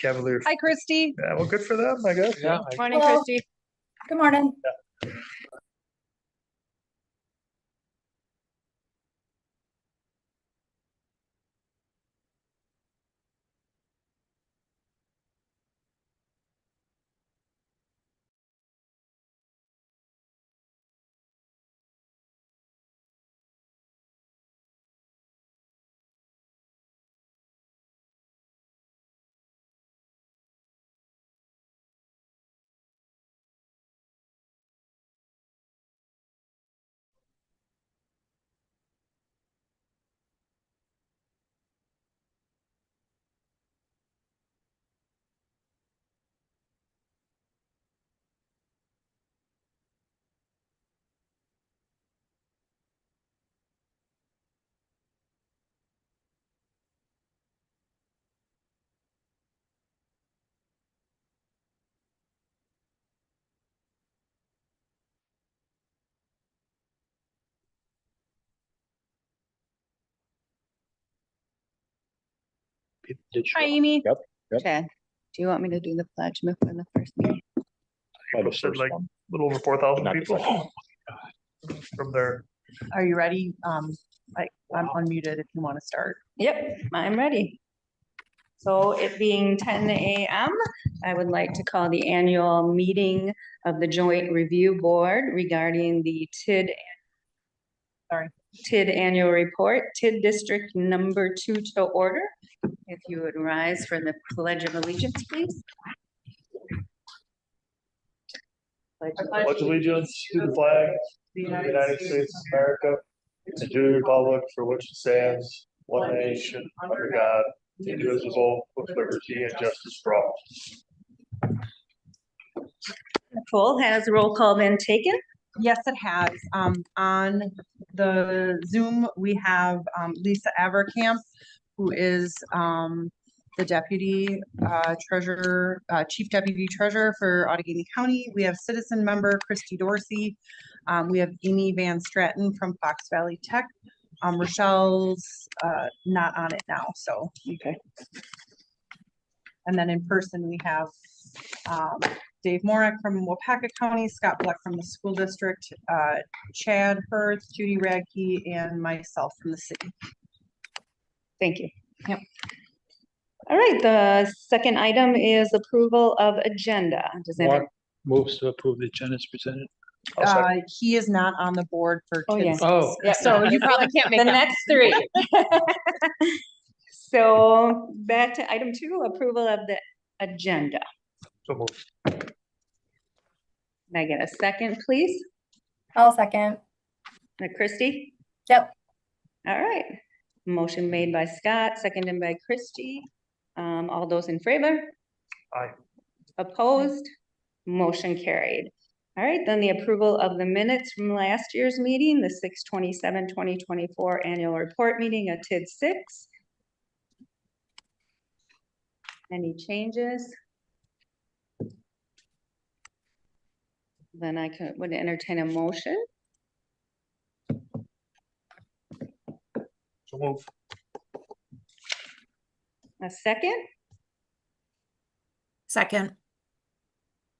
Cavalier. Hi, Christy. Yeah, well, good for them, I guess. Yeah. Morning, Hello. Christy. Good morning. Hi, Amy. Yep. Chad, do you want me to do the pledge for the first meeting? April said like a little over 4,000 Not the people second. from there. Are you ready? I'm unmuted if you want to start. Yep, I'm ready. So it being 10 a.m., I would like to call the annual meeting of the Joint Review Board regarding the TID annual report, TID District number 2 to order. If you would rise for the Pledge of Allegiance, please. Pledge allegiance to the flag of the United States of America and to the republic for which it stands, one nation, under God, indivisible, with liberty and justice for all. Nicole, has roll call been taken? Yes, it has. On the Zoom, we have Lisa Averkamp, who is the deputy treasurer, chief deputy treasurer for Outagamie County. We have citizen member Christy Dorsey. We have Amy Van Stratton from Fox Valley Tech. Rochelle's not on it now, so. Okay. And then in person, we have Dave Morak from Wapaka County, Scott Black from the school district, Chad Hurth, Judy Radke, and myself from the city. Thank you. Yep. All right, the second item is approval of agenda. Does anyone? Mark moves to approve the agenda as presented. He is not on the board for Oh, kids. yeah. Oh, Yeah, So you probably can't make the that. next three. So back to item 2, approval of the agenda. So moved. Can I get a second, please? I'll second. Christy? Yep. All right. Motion made by Scott, seconded by Christy. All those in favor? Aye. Opposed? Motion carried. All right, then the approval of the minutes from last year's meeting, the 6/27/2024 annual report meeting at TID 6. Any changes? Then I would entertain a motion. So move. A second? Second.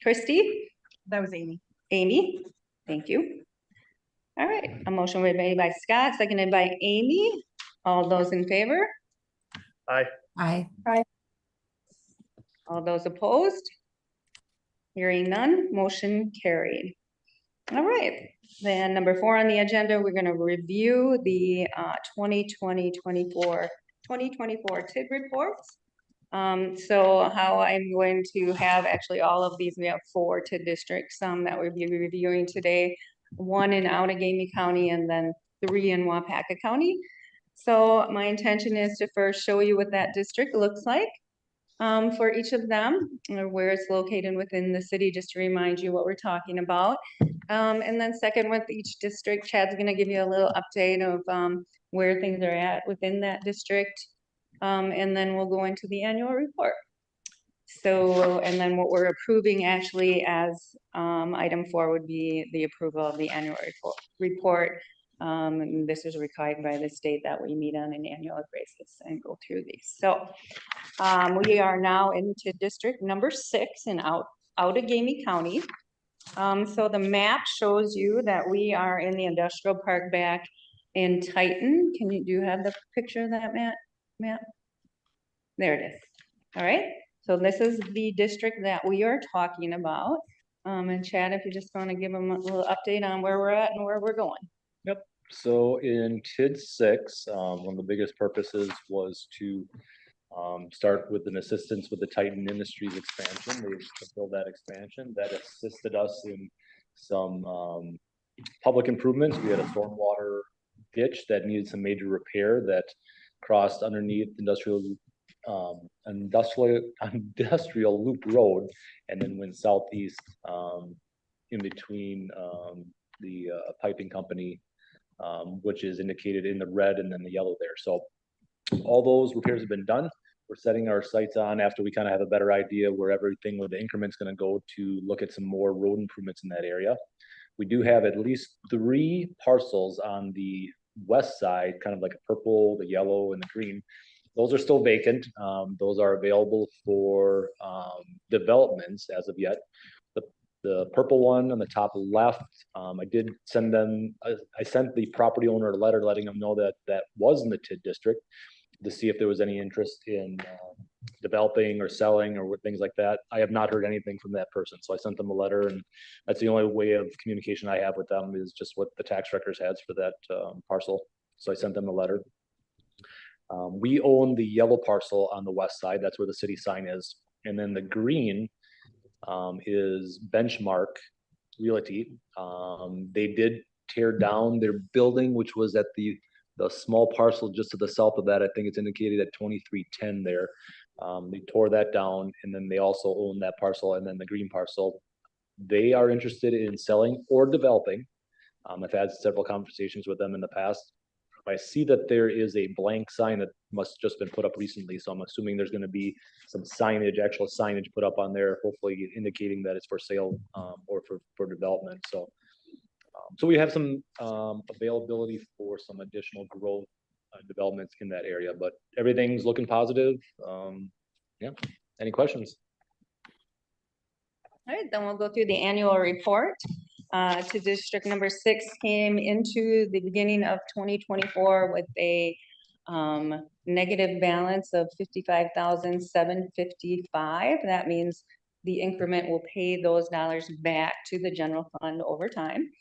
Christy? That was Amy. Amy? Thank you. All right, a motion was made by Scott, seconded by Amy. All those in favor? Aye. Aye. All those opposed? Hearing none, motion carried. All right, then number 4 on the agenda, we're going to review the 2024 TID reports. So how I'm going to have actually all of these, we have 4 TID districts, that we'll be reviewing today, 1 in Outagamie County and then 3 in Wapaka County. So my intention is to first show you what that district looks like for each of them, or where it's located within the city, just to remind you what we're talking about. And then second, with each district, Chad's going to give you a little update of where things are at within that district. And then we'll go into the annual report. So, and then what we're approving actually as item 4 would be the approval of the annual report And this is required by the state that we meet on an annual basis and go through these. So we are now into district number 6 in Outagamie County. So the map shows you that we are in the industrial park back in Titan. Do you have the picture of that map? There it is. All right. So this is the district that we are talking about. And Chad, if you just want to give them a little update on where we're at and where we're going. So in TID 6, one of the biggest purposes was to start with an assistance with the Titan Industries expansion. They fulfilled that expansion. That assisted us in some public improvements. We had a stormwater ditch that needed some major repair that crossed underneath industrial loop road and then went southeast in between the piping company, which is indicated in the red and then the yellow there. So all those repairs have been done. We're setting our sights on after we kind of have a better idea where everything with the increment's going to go to look at some more road improvements in that area. We do have at least 3 parcels on the west side, kind of like a purple, the yellow, and the green. Those are still vacant. Those are available for developments as of yet. The purple one on the top left, I did send them, I sent the property owner a letter letting them know that that was in the TID district to see if there was any interest in developing or selling or things like that. I have not heard anything from that person. So I sent them a letter, and that's the only way of communication I have with them is just what the tax records has for that parcel. So I sent them a letter. We own the yellow parcel on the west side. That's where the city sign is. And then the green is Benchmark Realty. They did tear down their building, which was at the small parcel just to the south of that. I think it's indicated at 2310 there. They tore that down, and then they also own that parcel, and then the green parcel. They are interested in selling or developing. I've had several conversations with them in the past. I see that there is a blank sign that must just been put up recently, so I'm assuming there's going to be some signage, actual signage put up on there, hopefully indicating that it's for sale or for development. So we have some availability for some additional growth developments in that area, but everything's looking positive. Yeah. Any questions? All right, then we'll go through the annual report. To district number 6 came into the beginning of 2024 with a negative balance of $55,755. That means the increment will pay those dollars back to the general fund over time.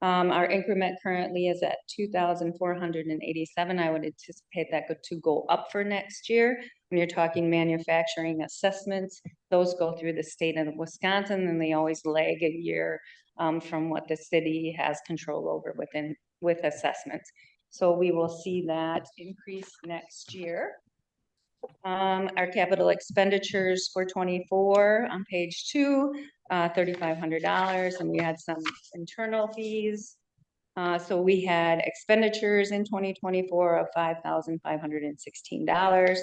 Our increment currently is at 2,487. I would anticipate that to go up for next year. When you're talking manufacturing assessments, those go through the state of Wisconsin, and they always lag a year from what the city has control over with assessments. So we will see that increase next year. Our capital expenditures for 24 on page 2, $3,500, and we had some internal fees. So we had expenditures in 2024 of $5,516.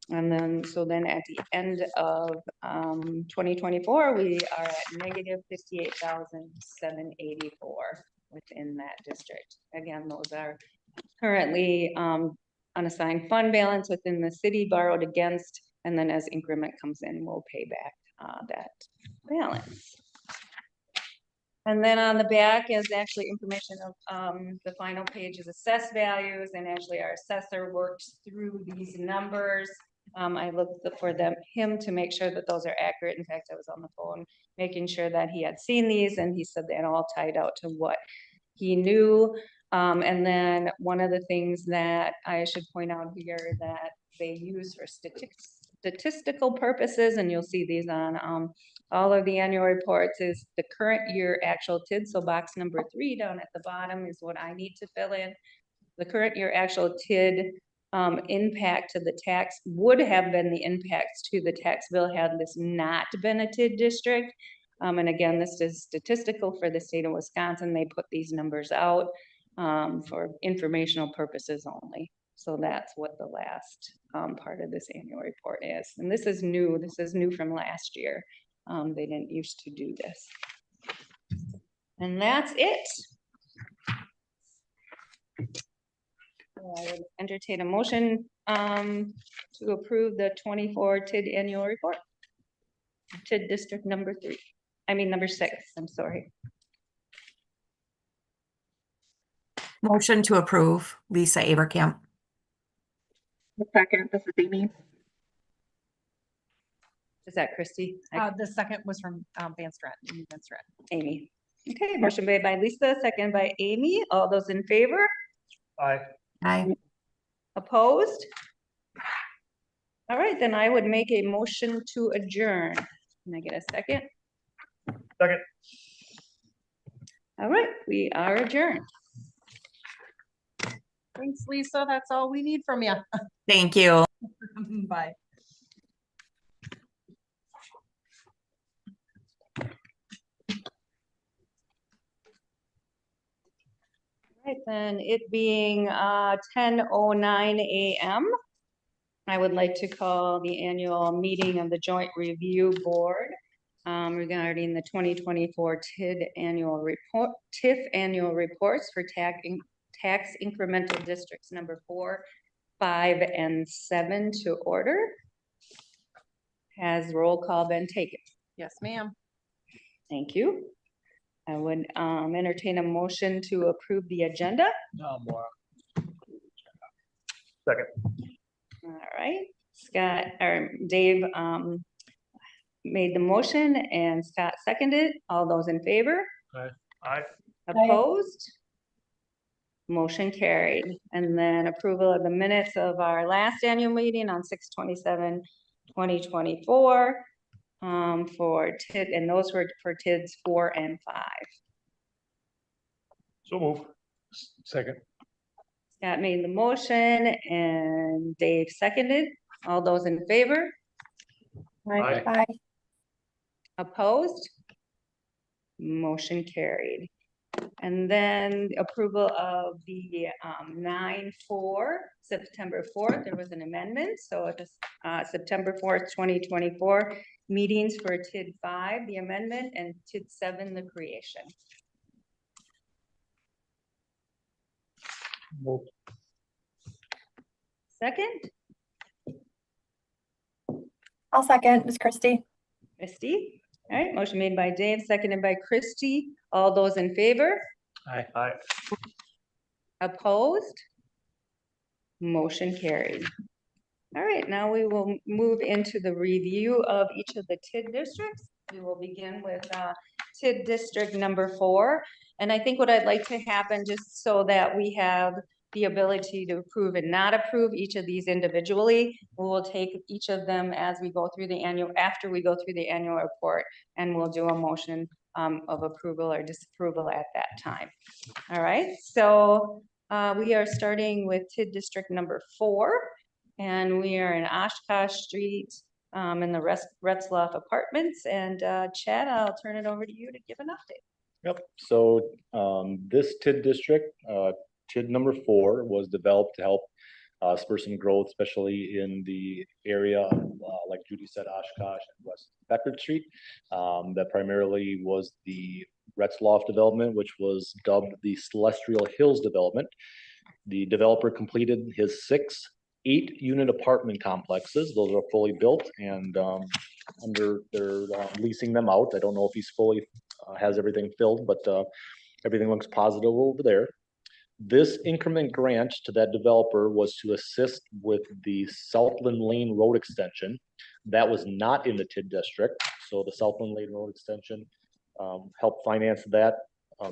And then, at the end of 2024, we are at negative $58,784 within that district. Again, those are currently unassigned fund balance within the city borrowed against, and then as increment comes in, we'll pay back that balance. And then on the back is actually information of the final page is assessed values, and actually our assessor works through these numbers. I looked for him to make sure that those are accurate. In fact, I was on the phone making sure that he had seen these, and he said they all tied out to what he knew. And then one of the things that I should point out here that they use for statistical purposes, and you'll see these on all of the annual reports, is the current year actual TID. So box number 3 down at the bottom is what I need to fill in. The current year actual TID impact to the tax would have been the impacts to the tax bill had this not been a TID district. And again, this is statistical for the state of Wisconsin. They put these numbers out for informational purposes only. So that's what the last part of this annual report is. And this is new. This is new from last year. They didn't used to do this. And that's it. I would entertain a motion to approve the 24 TID annual report. TID District number 3, number 6, I'm sorry. Motion to approve, Lisa Avercamp. Second, this is Amy. Is that Christie? The second was from Van Stratton, Amy Van Stratton. Amy. Okay, motion made by Lisa, second by Amy. All those in favor? Aye. Aye. Opposed? All right, then I would make a motion to adjourn. Can I get a second? Second. All right, we are adjourned. Thanks, Lisa. That's all we need from you. Thank you. Bye. Right, then it being 10:09 a.m. I would like to call the annual meeting of the Joint Review Board regarding the 2024 TID annual report, TIF annual reports for tax incremental districts number 4, 5, and 7 to order. Has roll call been taken? Yes, ma'am. Thank you. I would entertain a motion to approve the agenda. No more. Second. All right, Scott or Dave made the motion and Scott seconded. All those in favor? Aye. Opposed? Motion carried. And then approval of the minutes of our last annual meeting on 6/27/2024 for TID, and those were for TIDs 4 and 5. So move. Second. Scott made the motion and Dave seconded. All those in favor? Aye. Aye. Opposed? Motion carried. And then approval of the 9/4, September 4th, there was an amendment. So it is September 4th, 2024, meetings for TID 5, the amendment, and TID 7, the creation. Move. Second, I'll second, Ms. Christie. Christie. All right, motion made by Dave, seconded by Christie. All those in favor? Aye. Aye. Opposed? Motion carried. All right, now we will move into the review of each of the TID districts. We will begin with TID district number 4. And I think what I'd like to happen, just so that we have the ability to approve and not approve each of these individually, we will take each of them as we go through the annual, after we go through the annual report, and we'll do a motion of approval or disapproval at that time. All right, so we are starting with TID district number 4, and we are in Oshkosh Street in the Retzloff Apartments. And Chad, I'll turn it over to you to give an update. Yep, so this TID district, TID number 4, was developed to help spur some growth, especially in the area of, like Judy said, Oshkosh and West Beckert Street. That primarily was the Retzloff development, which was dubbed the Celestial Hills development. The developer completed his 6 8-unit apartment complexes. Those are fully built and they're leasing them out. I don't know if he's fully has everything filled, but everything looks positive over there. This increment grant to that developer was to assist with the Southland Lane Road extension. That was not in the TID district. So the Southland Lane Road extension helped finance that.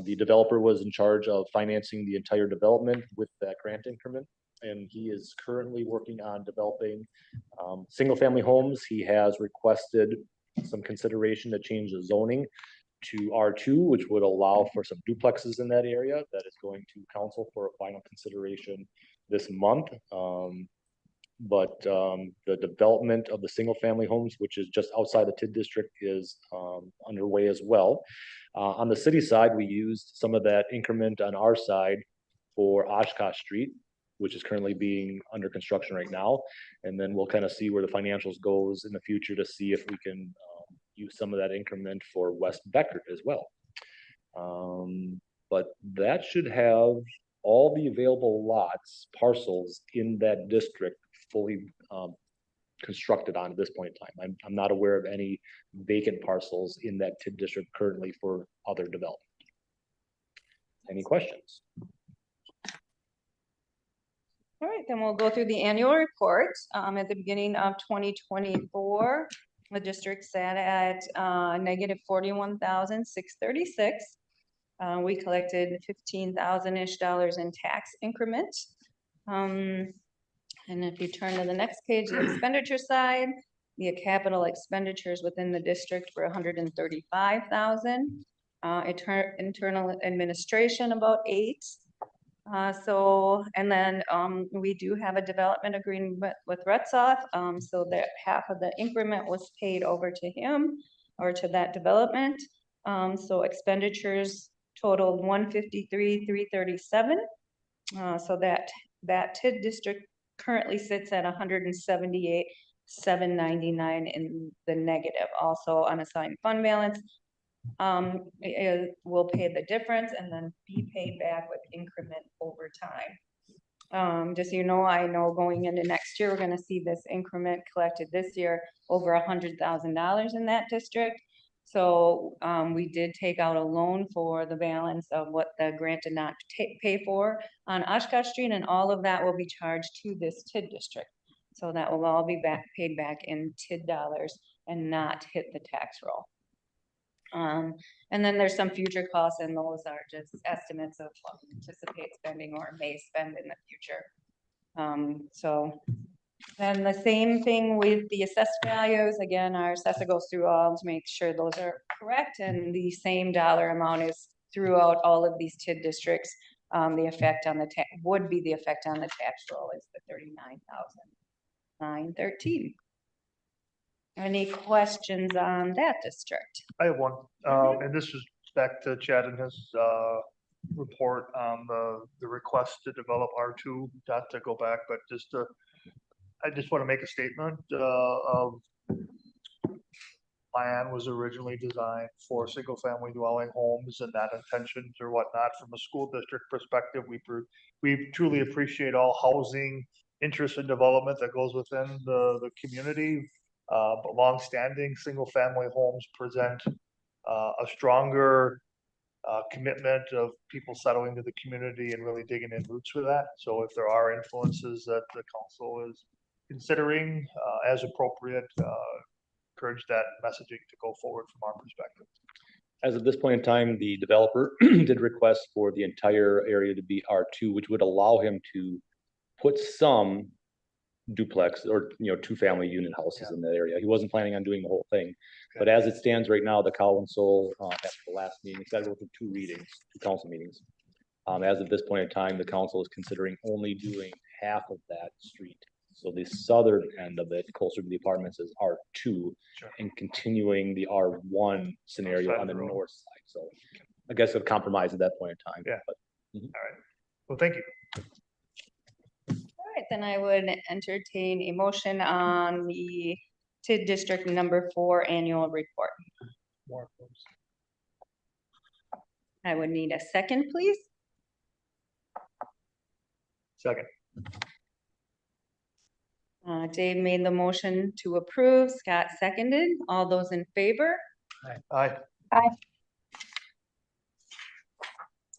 The developer was in charge of financing the entire development with that grant increment. And he is currently working on developing single-family homes. He has requested some consideration to change the zoning to R2, which would allow for some duplexes in that area. That is going to council for a final consideration this month. But the development of the single-family homes, which is just outside the TID district, is underway as well. On the city side, we used some of that increment on our side for Oshkosh Street, which is currently being under construction right now. And then we'll kind of see where the financials goes in the future to see if we can use some of that increment for West Beckert as well. But that should have all the available lots, parcels in that district fully constructed on at this point in time. I'm not aware of any vacant parcels in that TID district currently for other development. Any questions? All right, then we'll go through the annual report. At the beginning of 2024, the district sat at negative 41,636. We collected $15,000-ish in tax increment. And if you turn to the next page, the expenditure side, the capital expenditures within the district were 135,000. Internal administration about 8. And then we do have a development agreement with Retzoff, so that half of the increment was paid over to him or to that development. So expenditures totaled 153,337. So that TID district currently sits at 178,799 in the negative. Also unassigned fund balance will pay the difference and then be paid back with increment over time. Just so you know, I know going into next year, we're gonna see this increment collected this year over $100,000 in that district. So we did take out a loan for the balance of what the grant did not pay for on Oshkosh Street, and all of that will be charged to this TID district. So that will all be paid back in TID dollars and not hit the tax roll. And then there's some future costs, and those are just estimates of what we anticipate spending or may spend in the future. So then the same thing with the assessed values. Again, our assessor goes through all to make sure those are correct, and the same dollar amount is throughout all of these TID districts. The effect on the would be the effect on the tax roll is the 39,913. Any questions on that district? I have one, and this is back to Chad and his report on the request to develop R2, not to go back, but I just want to make a statement of plan was originally designed for single family dwelling homes and not intentions or whatnot. From a school district perspective, we truly appreciate all housing interest and development that goes within the community. But longstanding single family homes present a stronger commitment of people settling to the community and really digging in roots with that. So if there are influences that the council is considering as appropriate, encourage that messaging to go forward from our perspective. As of this point in time, the developer did request for the entire area to be R2, which would allow him to put some duplex or two-family unit houses in that area. He wasn't planning on doing the whole thing, but as it stands right now, the council after the last meeting decided to go through 2 readings, 2 council meetings. As of this point in time, the council is considering only doing half of that street. So the southern end of it, closer to the apartments, is R2, and continuing the R1 scenario on the north side. So I guess a compromise at that point in time. Yeah. But, All right. Well, thank you. All right, then I would entertain a motion on the TID District number 4 annual report. More folks. I would need a second, please. Second. Dave made the motion to approve, Scott seconded. All those in favor? Aye.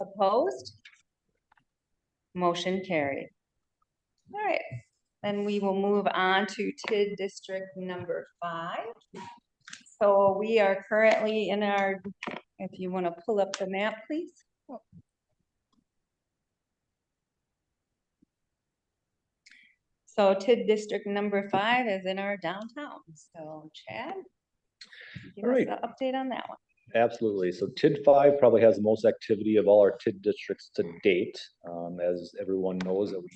Opposed? Motion carried. All right, then we will move on to TID District number 5. So we are currently in our, if you want to pull up the map, please. So TID District number 5 is in our downtown. So Chad, give us Right. an update on that one. Absolutely. So TID 5 probably has the most activity of all our TID districts to date. As everyone knows that we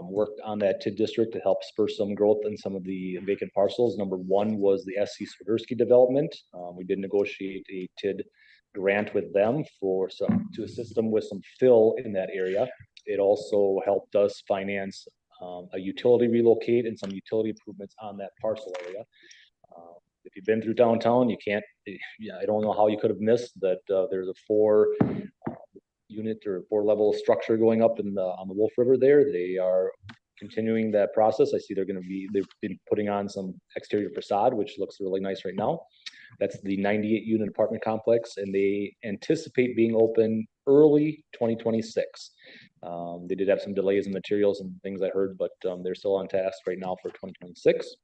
worked on that TID district to help spur some growth in some of the vacant parcels. Number 1 was the SC Swiderski development. We did negotiate a TID grant with them to assist them with some fill in that area. It also helped us finance a utility relocate and some utility improvements on that parcel area. If you've been through downtown, I don't know how you could have missed that there's a 4 unit or 4-level structure going up in on the Wolf River there. They are continuing that process. I see they've been putting on some exterior facade, which looks really nice right now. That's the 98 unit apartment complex, and they anticipate being open early 2026. They did have some delays in materials and things I heard, but they're still on task right now for 2026.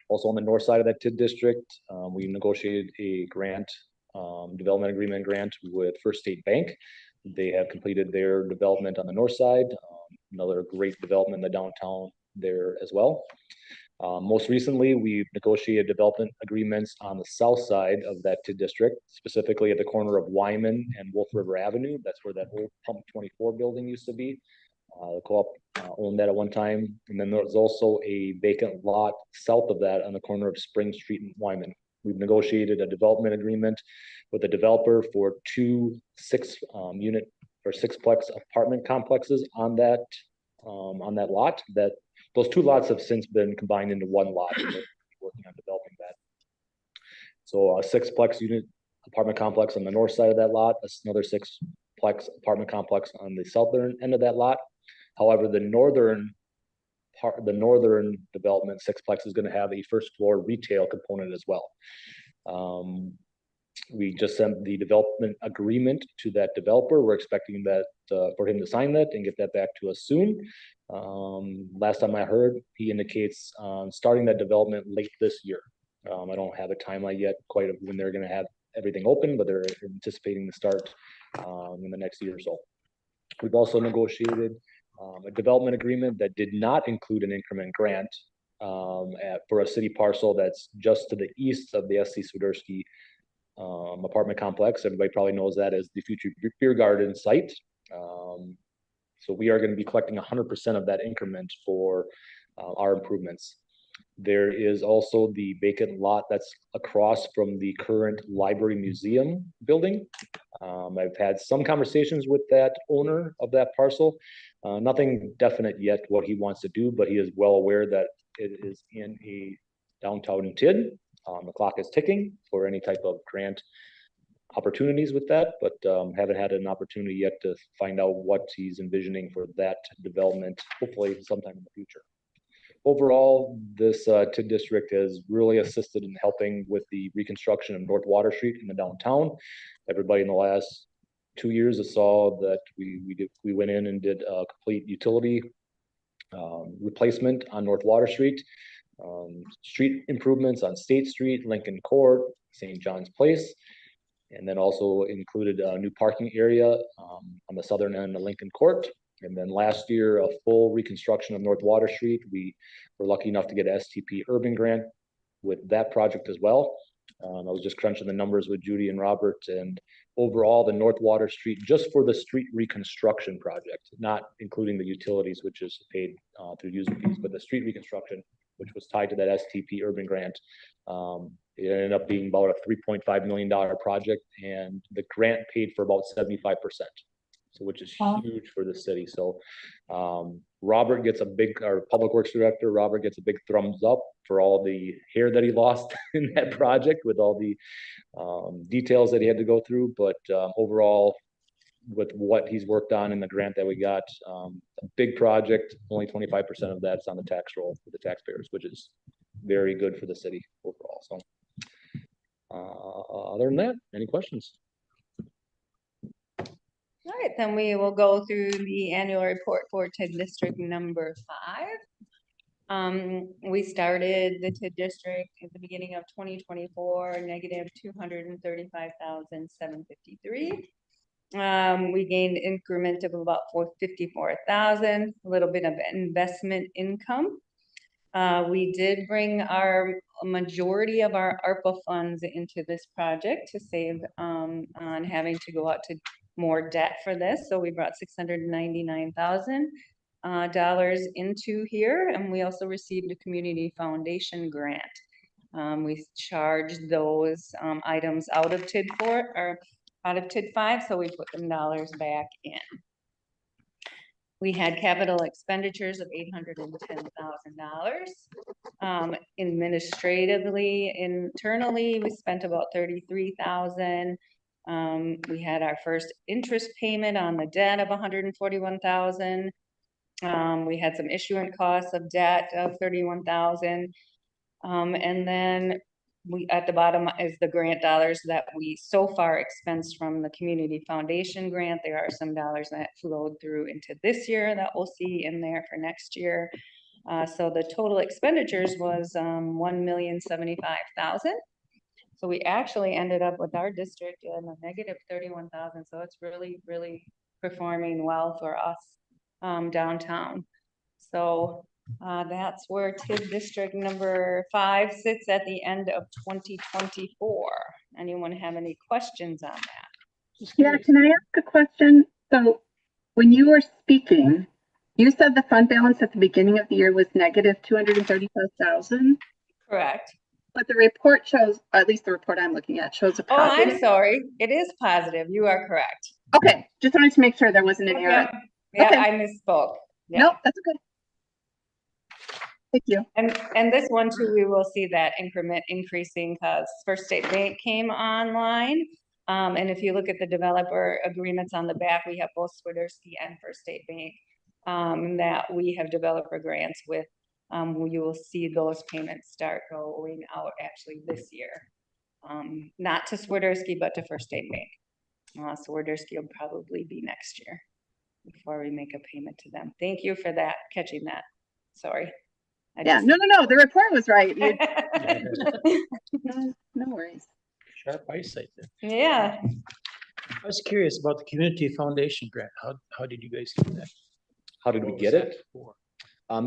Also on the north side of that TID district, we negotiated a grant, development agreement grant with First State Bank. They have completed their development on the north side. Another great development in the downtown there as well. Most recently, we've negotiated development agreements on the south side of that TID district, specifically at the corner of Wyman and Wolf River Avenue. That's where that old Pump 24 building used to be. The co-op owned that at one time. And then there's also a vacant lot south of that on the corner of Spring Street and Wyman. We've negotiated a development agreement with a developer for 2 6-unit or 6-plex apartment complexes on that lot. Those 2 lots have since been combined into 1 lot, and we're working on developing that. So a 6-plex unit apartment complex on the north side of that lot, another 6-plex apartment complex on the southern end of that lot. However, the northern development 6-plex is going to have a first floor retail component as well. We just sent the development agreement to that developer. We're expecting that for him to sign that and get that back to us soon. Last time I heard, he indicates starting that development late this year. I don't have a timeline yet quite of when they're going to have everything open, but they're anticipating to start in the next year or so. We've also negotiated a development agreement that did not include an increment grant for a city parcel that's just to the east of the SC Swiderski apartment complex. Everybody probably knows that as the future beer garden site. So we are going to be collecting 100% of that increment for our improvements. There is also the vacant lot that's across from the current library museum building. I've had some conversations with that owner of that parcel. Nothing definite yet what he wants to do, but he is well aware that it is in a downtown TID. The clock is ticking for any type of grant opportunities with that, but haven't had an opportunity yet to find out what he's envisioning for that development, hopefully sometime in the future. Overall, this TID district has really assisted in helping with the reconstruction of North Water Street in the downtown. Everybody in the last 2 years saw that we went in and did a complete utility replacement on North Water Street, street improvements on State Street, Lincoln Court, St. John's Place, and then also included a new parking area on the southern end of Lincoln Court. And then last year, a full reconstruction of North Water Street. We were lucky enough to get an STP urban grant with that project as well. I was just crunching the numbers with Judy and Robert, and overall the North Water Street, just for the street reconstruction project, not including the utilities, which is paid through user fees, but the street reconstruction, which was tied to that STP urban grant, it ended up being about a $3.5 million project, and the grant paid for about 75%. So, which is huge for the city. So Robert gets our public works director, Robert gets a big thumbs up for all the hair that he lost in that project with all the details that he had to go through. But overall, with what he's worked on in the grant that we got, a big project, only 25% of that's on the tax roll for the taxpayers, which is very good for the city overall. So other than that, any questions? All right, then we will go through the annual report for TID District number 5. We started the TID district at the beginning of 2024, negative 235,753. We gained increment of about 454,000, a little bit of investment income. We did bring a majority of our ARPA funds into this project to save on having to go out to more debt for this. So we brought $699,000 into here, and we also received a community foundation grant. We charged those items out of TID 4 or out of TID 5, so we put them dollars back in. We had capital expenditures of $810,000. Administratively, internally, we spent about $33,000. We had our first interest payment on the debt of 141,000. We had some issuance costs of debt of 31,000. And then we, at the bottom is the grant dollars that we so far expensed from the Community Foundation grant. There are some dollars that flowed through into this year that we'll see in there for next year. So the total expenditures was 1,075,000. So we actually ended up with our district in a negative 31,000. So it's really, really performing well for us downtown. So that's where TID district number 5 sits at the end of 2024. Anyone have any questions on that? Yeah, can I ask a question? So when you were speaking, you said the fund balance at the beginning of the year was negative 235,000, Correct. but the report shows, at least the report I'm looking at, shows a Oh, I'm positive. sorry. It is positive. You are correct. Okay, just wanted to make sure there wasn't an error. Yeah, Okay. I misspoke. Yeah. Nope, that's okay. Thank you. And this one too, we will see that increment increasing because First State Bank came online. And if you look at the developer agreements on the back, we have both Swiderski and First State Bank that we have developer grants with. You will see those payments start going out actually this year. Not to Swiderski, but to First State Bank. Swiderski will probably be next year before we make a payment to them. Thank you for that, catching that. Sorry. Yeah, no, the report was right. No worries. Sharp eyesight there. Yeah, I was curious about the Community Foundation grant. How did you guys get that? How did we What get was it? that for?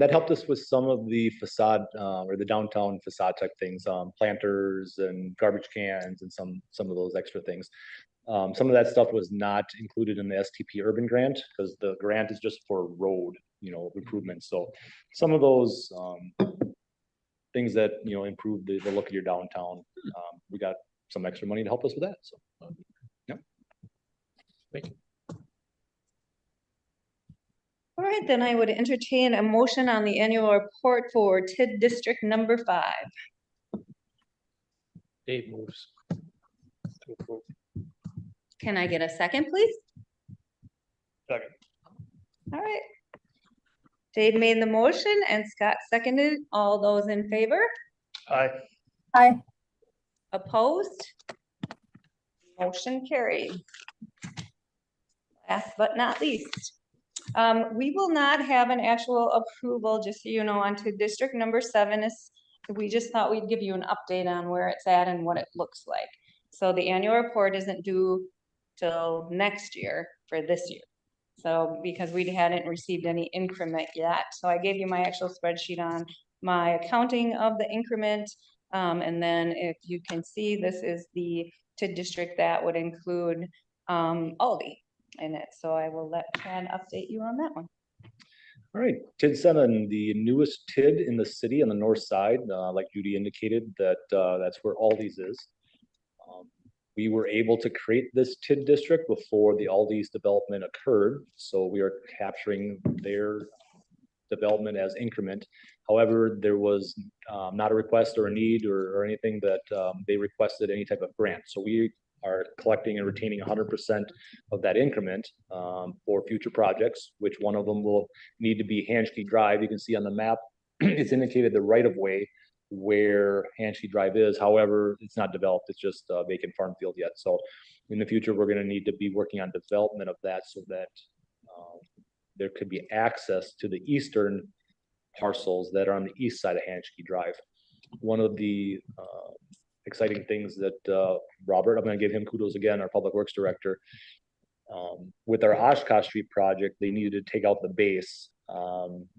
That helped us with some of the facade or the downtown facade type things, planters and garbage cans and some of those extra things. Some of that stuff was not included in the STP urban grant because the grant is just for road, improvements. So some of those things that, improve the look of your downtown, we got some extra money to help us with that. So, yeah. Thank you. all right, then I would entertain a motion on the annual report for TID District number 5. Dave moves to approve. Can I get a second, please? Second. All right. Dave made the motion and Scott seconded. All those in favor? Aye. Aye. Opposed? Motion carried. Last but not least, we will not have an actual approval, just so you know, onto district number 7 is, we just thought we'd give you an update on where it's at and what it looks like. So the annual report isn't due till next year for this year. So because we hadn't received any increment yet. So I gave you my actual spreadsheet on my accounting of the increment. And then if you can see, this is the TID district that would include Aldi in it. So I will let Chad update you on that one. All right, TID 7, the newest TID in the city on the north side, like Judy indicated, that's where Aldi's is. We were able to create this TID district before the Aldi's development occurred, so we are capturing their development as increment. However, there was not a request or a need or anything that they requested any type of grant. So we are collecting and retaining 100% of that increment for future projects, which one of them will need to be Hanschke Drive. You can see on the map, it's indicated the right of way where Hanschke Drive is. However, it's not developed. It's just a vacant farm field yet. So in the future, we're going to need to be working on development of that so that there could be access to the eastern parcels that are on the east side of Hanschke Drive. One of the exciting things that Robert, I'm going to give him kudos again, our public works director, with our Oshkosh Street project, they needed to take out the base,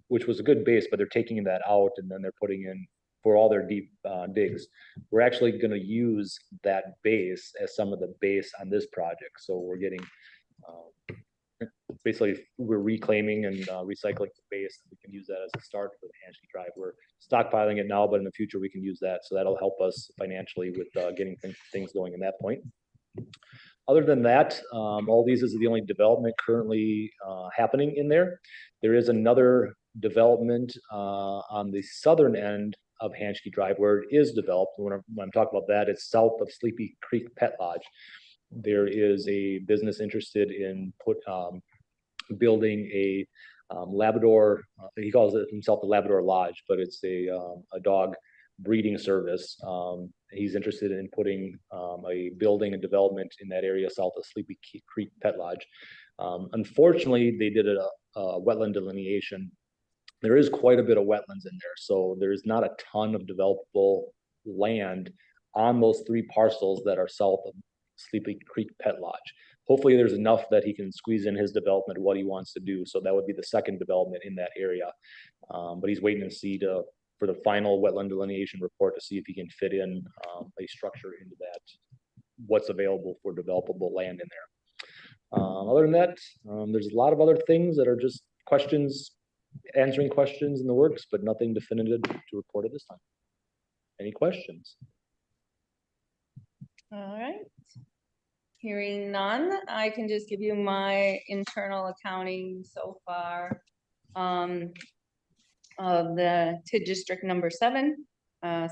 which was a good base, but they're taking that out and then they're putting in for all their deep digs. We're actually going to use that base as some of the base on this project. So we're getting, basically we're reclaiming and recycling the base. We can use that as a start for the Hanschke Drive. We're stockpiling it now, but in the future we can use that. So that'll help us financially with getting things going in that point. Other than that, Aldi's is the only development currently happening in there. There is another development on the southern end of Hanschke Drive where it is developed. When I'm talking about that, it's south of Sleepy Creek Pet Lodge. there is a business interested in building a Labrador, he calls it himself the Labrador Lodge, but it's a dog breeding service. He's interested in putting a building and development in that area south of Sleepy Creek Pet Lodge. Unfortunately, they did a wetland delineation. There is quite a bit of wetlands in there, so there's not a ton of developable land on those 3 parcels that are south of Sleepy Creek Pet Lodge. Hopefully there's enough that he can squeeze in his development, what he wants to do. So that would be the second development in that area. But he's waiting to see for the final wetland delineation report to see if he can fit in a structure into that, what's available for developable land in there. Other than that, there's a lot of other things that are just questions, answering questions in the works, but nothing definitive to report at this time. Any questions? All right. Hearing none, I can just give you my internal accounting so far. Of the TID district number 7.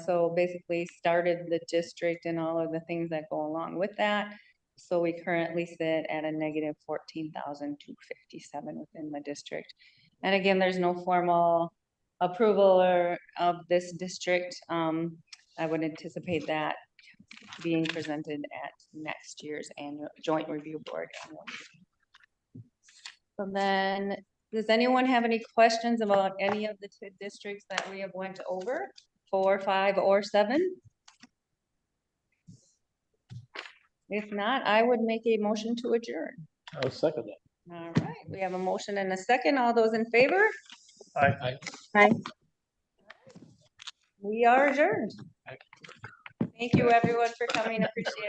So basically started the district and all of the things that go along with that. So we currently sit at a negative 14,257 within the district. And again, there's no formal approval of this district. I would anticipate that being presented at next year's annual joint review board. So then, does anyone have any questions about any of the TID districts that we have went over, 4, 5, or 7? If not, I would make a motion to adjourn. I'll second that. All right, we have a motion and a second. All those in favor? Aye. Aye. We are adjourned. Thank you, everyone, for coming. Appreciate it.